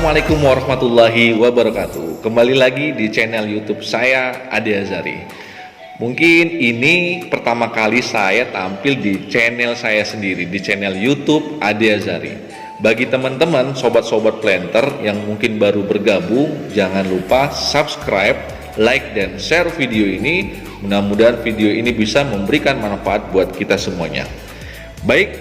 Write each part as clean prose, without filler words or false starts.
Assalamualaikum warahmatullahi wabarakatuh. Kembali lagi di channel YouTube saya, Ade Azhari. Mungkin ini pertama kali saya tampil di channel saya sendiri, di channel YouTube Ade Azhari. Bagi teman-teman sobat-sobat planter yang mungkin baru bergabung, jangan lupa subscribe, like, dan share video ini. Mudah-mudahan video ini bisa memberikan manfaat buat kita semuanya. Baik,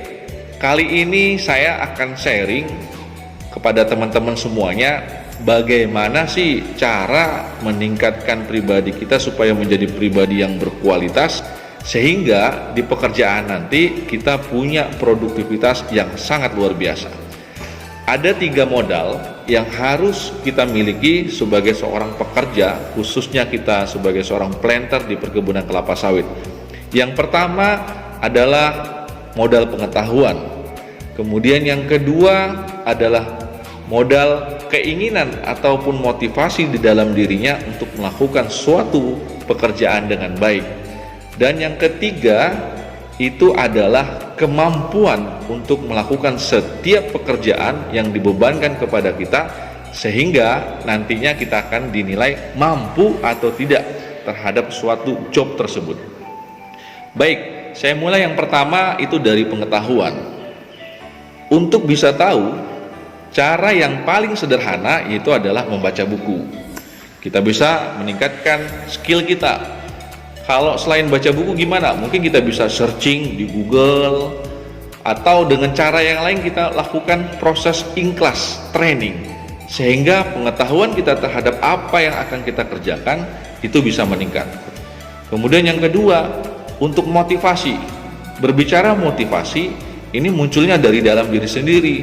kali ini saya akan sharing kepada teman-teman semuanya, bagaimana sih cara meningkatkan pribadi kita supaya menjadi pribadi yang berkualitas, sehingga di pekerjaan nanti kita punya produktivitas yang sangat luar biasa. Ada 3 modal yang harus kita miliki sebagai seorang pekerja, khususnya kita sebagai seorang planter di perkebunan kelapa sawit. Yang pertama adalah modal pengetahuan. Kemudian yang kedua adalah modal keinginan ataupun motivasi di dalam dirinya untuk melakukan suatu pekerjaan dengan baik. Dan yang ketiga itu adalah kemampuan untuk melakukan setiap pekerjaan yang dibebankan kepada kita, sehingga nantinya kita akan dinilai mampu atau tidak terhadap suatu job tersebut. Baik, saya mulai yang pertama itu dari pengetahuan. Untuk bisa tahu, cara yang paling sederhana yaitu adalah membaca buku. Kita bisa meningkatkan skill kita. Kalau selain baca buku gimana? Mungkin kita bisa searching di Google, atau dengan cara yang lain kita lakukan proses in-class training, sehingga pengetahuan kita terhadap apa yang akan kita kerjakan itu bisa meningkat. Kemudian yang kedua, untuk motivasi. Berbicara motivasi, ini munculnya dari dalam diri sendiri.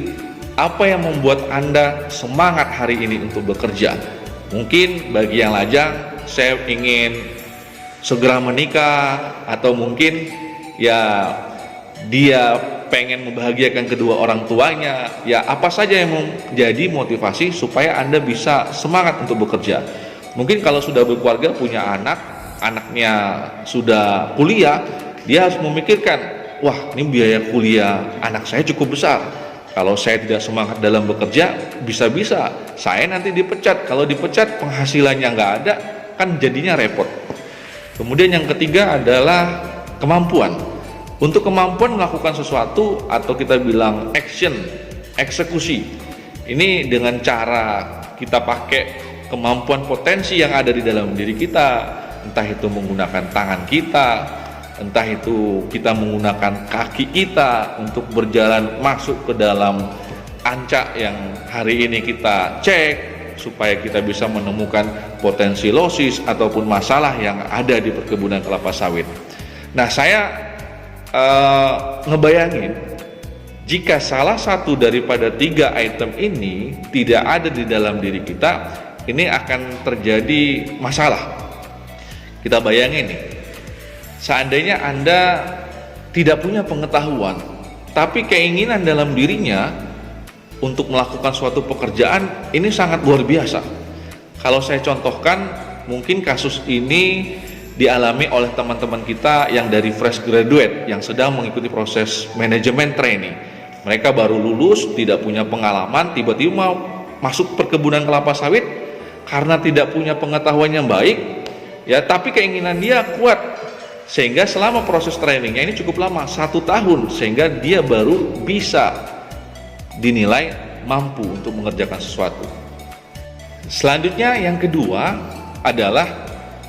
Apa yang membuat Anda semangat hari ini untuk bekerja? Mungkin bagi yang lajang, saya ingin segera menikah, atau mungkin ya dia pengen membahagiakan kedua orang tuanya. Ya apa saja yang menjadi motivasi supaya Anda bisa semangat untuk bekerja. Mungkin kalau sudah berkeluarga, punya anak, anaknya sudah kuliah, dia harus memikirkan, wah ini biaya kuliah anak saya cukup besar. Kalau saya tidak semangat dalam bekerja, bisa-bisa saya nanti dipecat. Kalau dipecat penghasilannya nggak ada, kan jadinya repot. Kemudian yang ketiga adalah kemampuan. Untuk kemampuan melakukan sesuatu, atau kita bilang action, eksekusi. Ini dengan cara kita pakai kemampuan potensi yang ada di dalam diri kita, entah itu menggunakan tangan kita, entah itu kita menggunakan kaki kita untuk berjalan masuk ke dalam ancak yang hari ini kita cek, supaya kita bisa menemukan potensi losis ataupun masalah yang ada di perkebunan kelapa sawit. Nah, saya ngebayangin jika salah satu daripada 3 item ini tidak ada di dalam diri kita, ini akan terjadi masalah. Kita bayangin nih, seandainya Anda tidak punya pengetahuan, tapi keinginan dalam dirinya untuk melakukan suatu pekerjaan, ini sangat luar biasa. Kalau saya contohkan, mungkin kasus ini dialami oleh teman-teman kita yang dari fresh graduate, yang sedang mengikuti proses manajemen training. Mereka baru lulus, tidak punya pengalaman, tiba-tiba mau masuk perkebunan kelapa sawit karena tidak punya pengetahuan yang baik, ya, tapi keinginan dia kuat. Sehingga selama proses trainingnya ini cukup lama, 1 tahun, sehingga dia baru bisa dinilai mampu untuk mengerjakan sesuatu. Selanjutnya yang kedua adalah,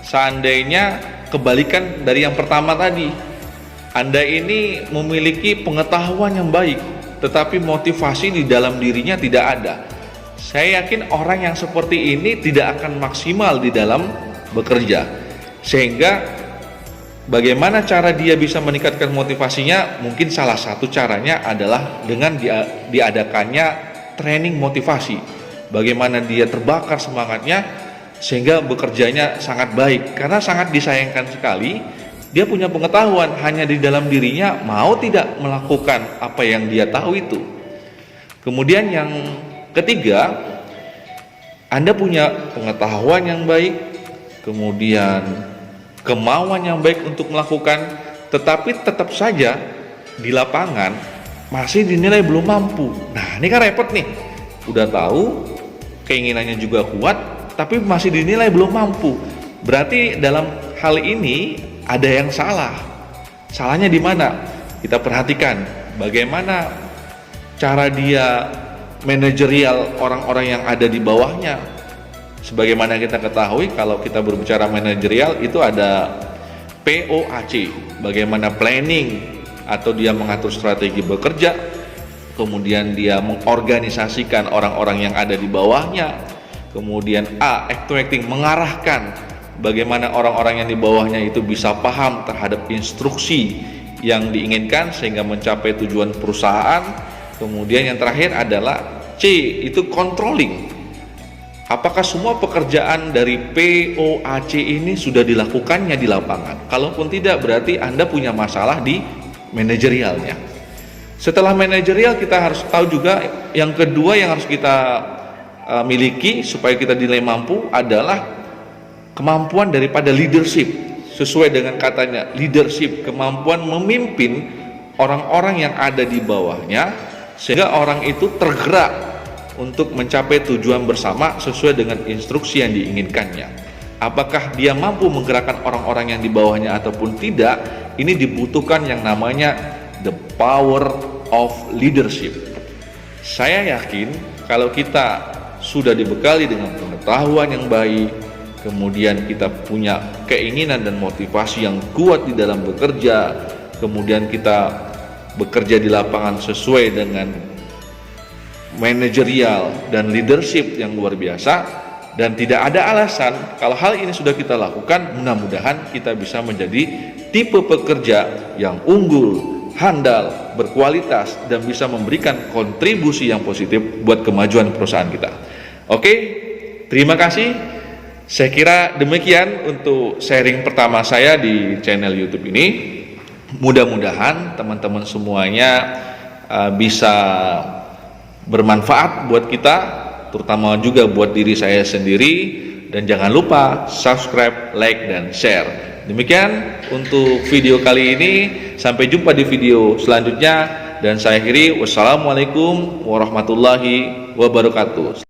seandainya kebalikan dari yang pertama tadi, Anda ini memiliki pengetahuan yang baik, tetapi motivasi di dalam dirinya tidak ada. Saya yakin orang yang seperti ini tidak akan maksimal di dalam bekerja. Sehingga bagaimana cara dia bisa meningkatkan motivasinya? Mungkin salah satu caranya adalah dengan diadakannya training motivasi. Bagaimana dia terbakar semangatnya sehingga bekerjanya sangat baik. Karena sangat disayangkan sekali, dia punya pengetahuan, hanya di dalam dirinya mau tidak melakukan apa yang dia tahu itu. Kemudian yang ketiga, Anda punya pengetahuan yang baik, kemudian kemauan yang baik untuk melakukan, tetapi tetap saja di lapangan masih dinilai belum mampu. Nah, ini kan repot nih. Udah tahu, keinginannya juga kuat, tapi masih dinilai belum mampu. Berarti dalam hal ini ada yang salah. Salahnya di mana? Kita perhatikan bagaimana cara dia manajerial orang-orang yang ada di bawahnya. Sebagaimana kita ketahui, kalau kita berbicara manajerial itu ada POAC, bagaimana planning atau dia mengatur strategi bekerja, kemudian dia mengorganisasikan orang-orang yang ada di bawahnya, kemudian acting, mengarahkan bagaimana orang-orang yang di bawahnya itu bisa paham terhadap instruksi yang diinginkan sehingga mencapai tujuan perusahaan. Kemudian yang terakhir adalah C, itu controlling. Apakah semua pekerjaan dari POAC ini sudah dilakukannya di lapangan? Kalaupun tidak, berarti Anda punya masalah di manajerialnya. Setelah manajerial, kita harus tahu juga yang kedua yang harus kita miliki supaya kita dinilai mampu adalah kemampuan daripada leadership. Sesuai dengan katanya, leadership, kemampuan memimpin orang-orang yang ada di bawahnya sehingga orang itu tergerak untuk mencapai tujuan bersama sesuai dengan instruksi yang diinginkannya. Apakah dia mampu menggerakkan orang-orang yang di bawahnya ataupun tidak? Ini dibutuhkan yang namanya the power of leadership. Saya yakin kalau kita sudah dibekali dengan pengetahuan yang baik, kemudian kita punya keinginan dan motivasi yang kuat di dalam bekerja, kemudian kita bekerja di lapangan sesuai dengan manajerial dan leadership yang luar biasa, dan tidak ada alasan kalau hal ini sudah kita lakukan, mudah-mudahan kita bisa menjadi tipe pekerja yang unggul, handal, berkualitas, dan bisa memberikan kontribusi yang positif buat kemajuan perusahaan kita. Oke, terima kasih. Saya kira demikian untuk sharing pertama saya di channel YouTube ini. Mudah-mudahan teman-teman semuanya bisa bermanfaat buat kita, terutama juga buat diri saya sendiri. Dan jangan lupa subscribe, like, dan share. Demikian untuk video kali ini. Sampai jumpa di video selanjutnya. Dan saya akhiri, wassalamualaikum warahmatullahi wabarakatuh.